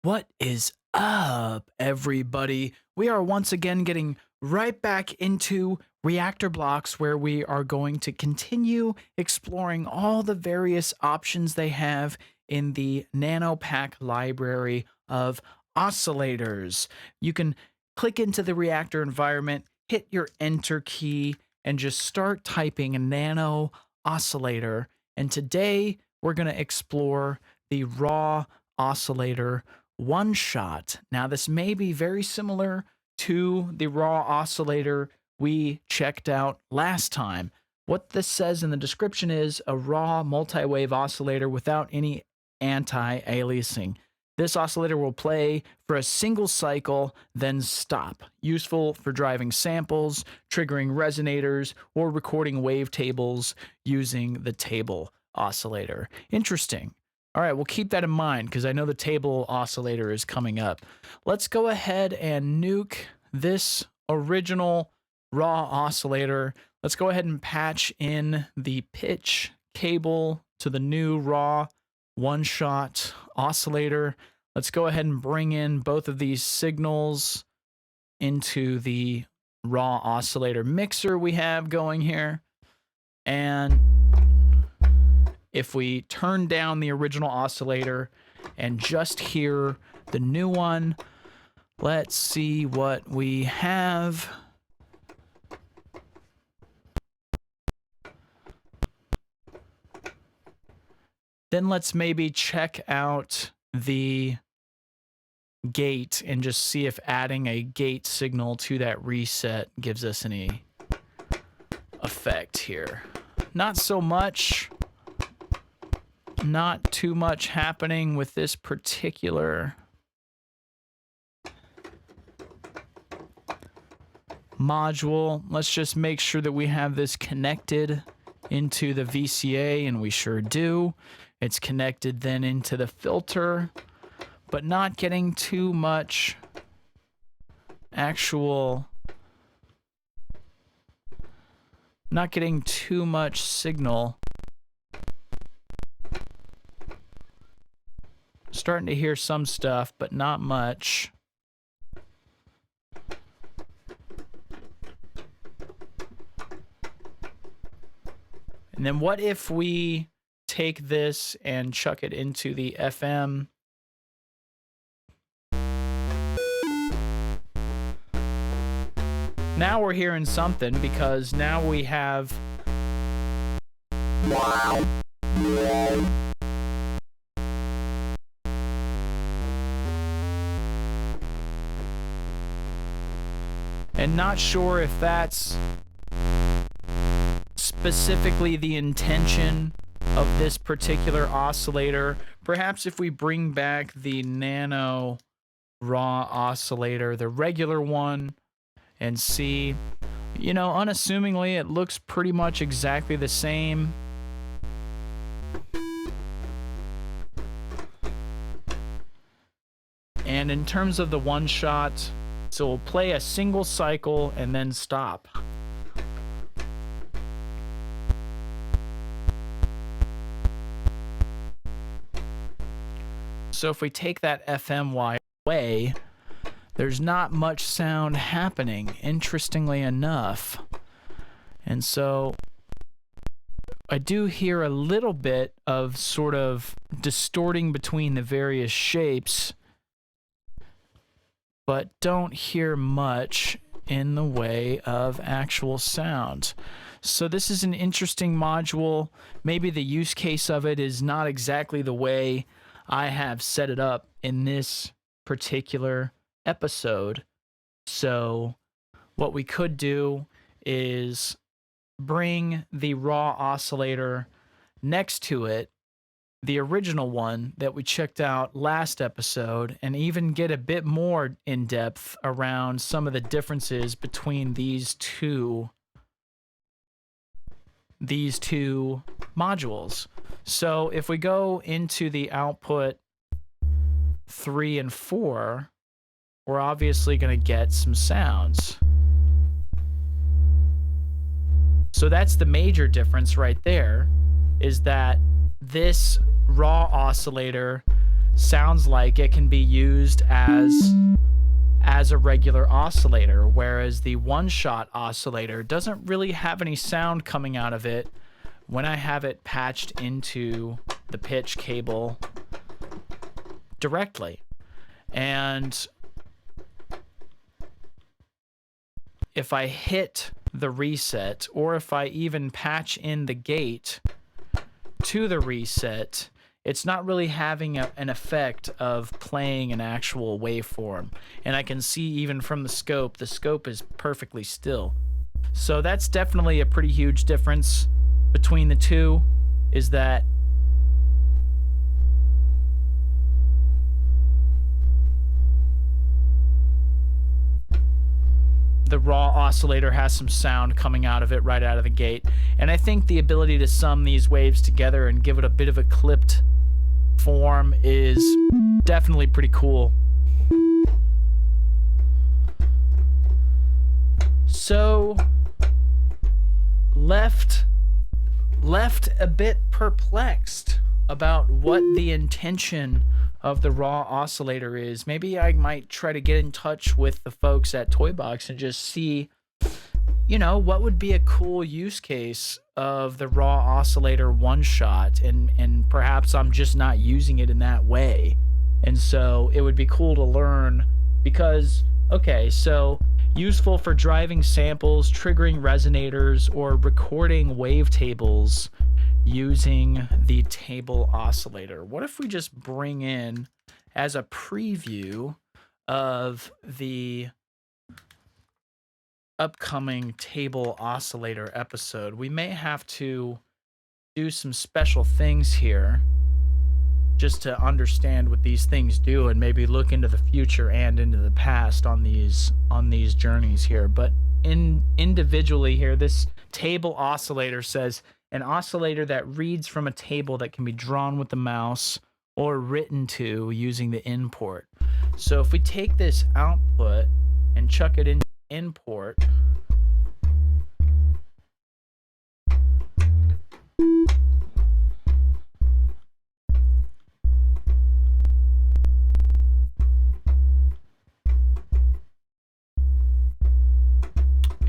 What is up, everybody? We are once again getting right back into reactor blocks where we are going to continue exploring all the various options they have in the Nano Pack library of oscillators. You can click into the reactor environment, hit your enter key, and just start typing nano oscillator. And today we're going to explore the raw oscillator ONESHOT. Now, this may be very similar to the raw oscillator we checked out last time. What this says in the description is a raw multi-wave oscillator without any anti-aliasing. This oscillator will play for a single cycle, then stop. Useful for driving samples, triggering resonators, or recording wavetables using the table oscillator. Interesting. All right, we'll keep that in mind because I know the table oscillator is coming up. Let's go ahead and nuke this original raw oscillator. Let's go ahead and patch in the pitch cable to the new raw ONESHOT oscillator. Let's go ahead and bring in both of these signals into the raw oscillator mixer we have going here. And if we turn down the original oscillator and just hear the new one, let's see what we have. Then let's maybe check out the gate and just see if adding a gate signal to that reset gives us any effect here. Not so much. Not too much happening with this particular module. Let's just make sure that we have this connected into the VCA, and we sure do. It's connected then into the filter, but not getting too much not getting too much signal. Starting to hear some stuff, but not much. And then what if we take this and chuck it into the FM? Now we're hearing something because now we have and not sure if that's specifically the intention of this particular oscillator. Perhaps if we bring back the nano raw oscillator, the regular one, and see, you know, unassumingly, it looks pretty much exactly the same. And in terms of the ONESHOT, so we'll play a single cycle and then stop. So if we take that FM wire away, there's not much sound happening, interestingly enough. And so I do hear a little bit of sort of distorting between the various shapes, but don't hear much in the way of actual sound. So this is an interesting module. Maybe the use case of it is not exactly the way I have set it up in this particular episode. So what we could do is bring the raw oscillator next to it, the original one that we checked out last episode, and even get a bit more in depth around some of the differences between these two modules. So if we go into the output 3 and 4, we're obviously going to get some sounds. So that's the major difference right there, is that this raw oscillator sounds like it can be used as a regular oscillator, whereas the one-shot oscillator doesn't really have any sound coming out of it when I have it patched into the pitch cable directly. And if I hit the reset, or if I even patch in the gate to the reset, it's not really having an effect of playing an actual waveform. And I can see even from the scope is perfectly still. So that's definitely a pretty huge difference between the two, is that the raw oscillator has some sound coming out of it right out of the gate. And I think the ability to sum these waves together and give it a bit of a clipped form is definitely pretty cool. So left a bit perplexed about what the intention of the raw oscillator is. Maybe I might try to get in touch with the folks at TOYBOX and just see, you know, what would be a cool use case of the raw oscillator one shot, and perhaps I'm just not using it in that way. And so it would be cool to learn, because, okay, so useful for driving samples, triggering resonators, or recording wavetables using the table oscillator. What if we just bring in, as a preview of the upcoming table oscillator episode, we may have to do some special things here just to understand what these things do, and maybe look into the future and into the past on these journeys here. But individually here, this table oscillator says an oscillator that reads from a table that can be drawn with the mouse or written to using the import. So if we take this output and chuck it into import,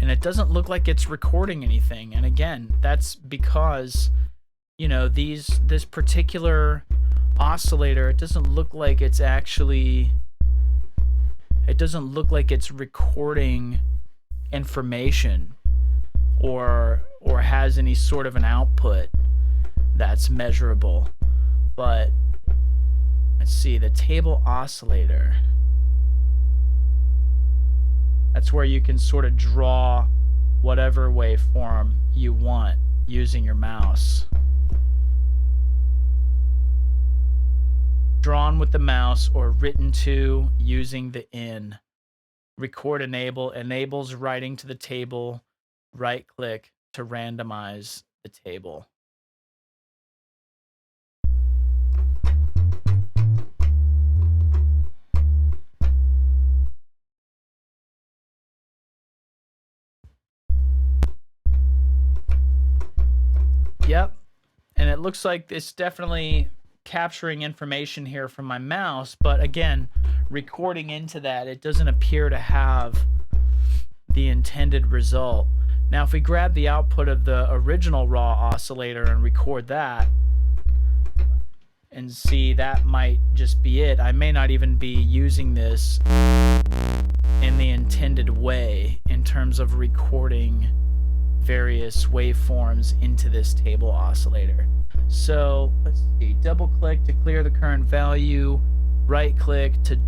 and it doesn't look like it's recording anything. And again, that's because, you know, this particular oscillator, it doesn't look like it's recording information or has any sort of an output that's measurable. But let's see, the table oscillator, that's where you can sort of draw whatever waveform you want using your mouse. Drawn with the mouse or written to using the in. Record enable enables writing to the table. Right click to randomize the table. Yep, and it looks like it's definitely capturing information here from my mouse, but again, recording into that, it doesn't appear to have the intended result. Now, if we grab the output of the original raw oscillator and record that, and see, that might just be it. I may not even be using this in the intended way in terms of recording various waveforms into this table oscillator. So let's see, double click to clear the current value, right click to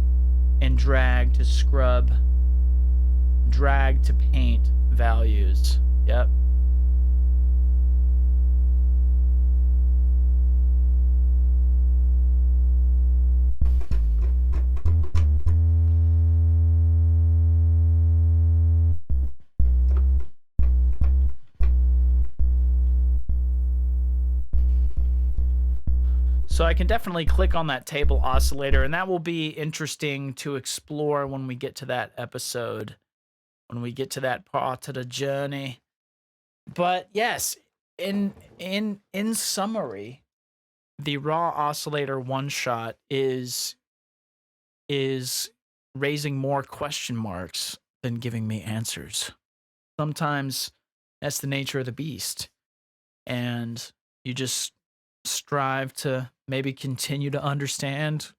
and drag to scrub, drag to paint values. Yep. So I can definitely click on that table oscillator, and that will be interesting to explore when we get to that episode, when we get to that part of the journey. But yes, in summary, the raw oscillator one shot is raising more question marks than giving me answers. Sometimes that's the nature of the beast, and you just strive to maybe continue to understand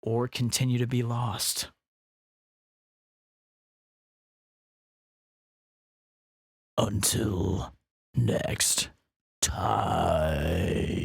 or continue to be lost. Until next time.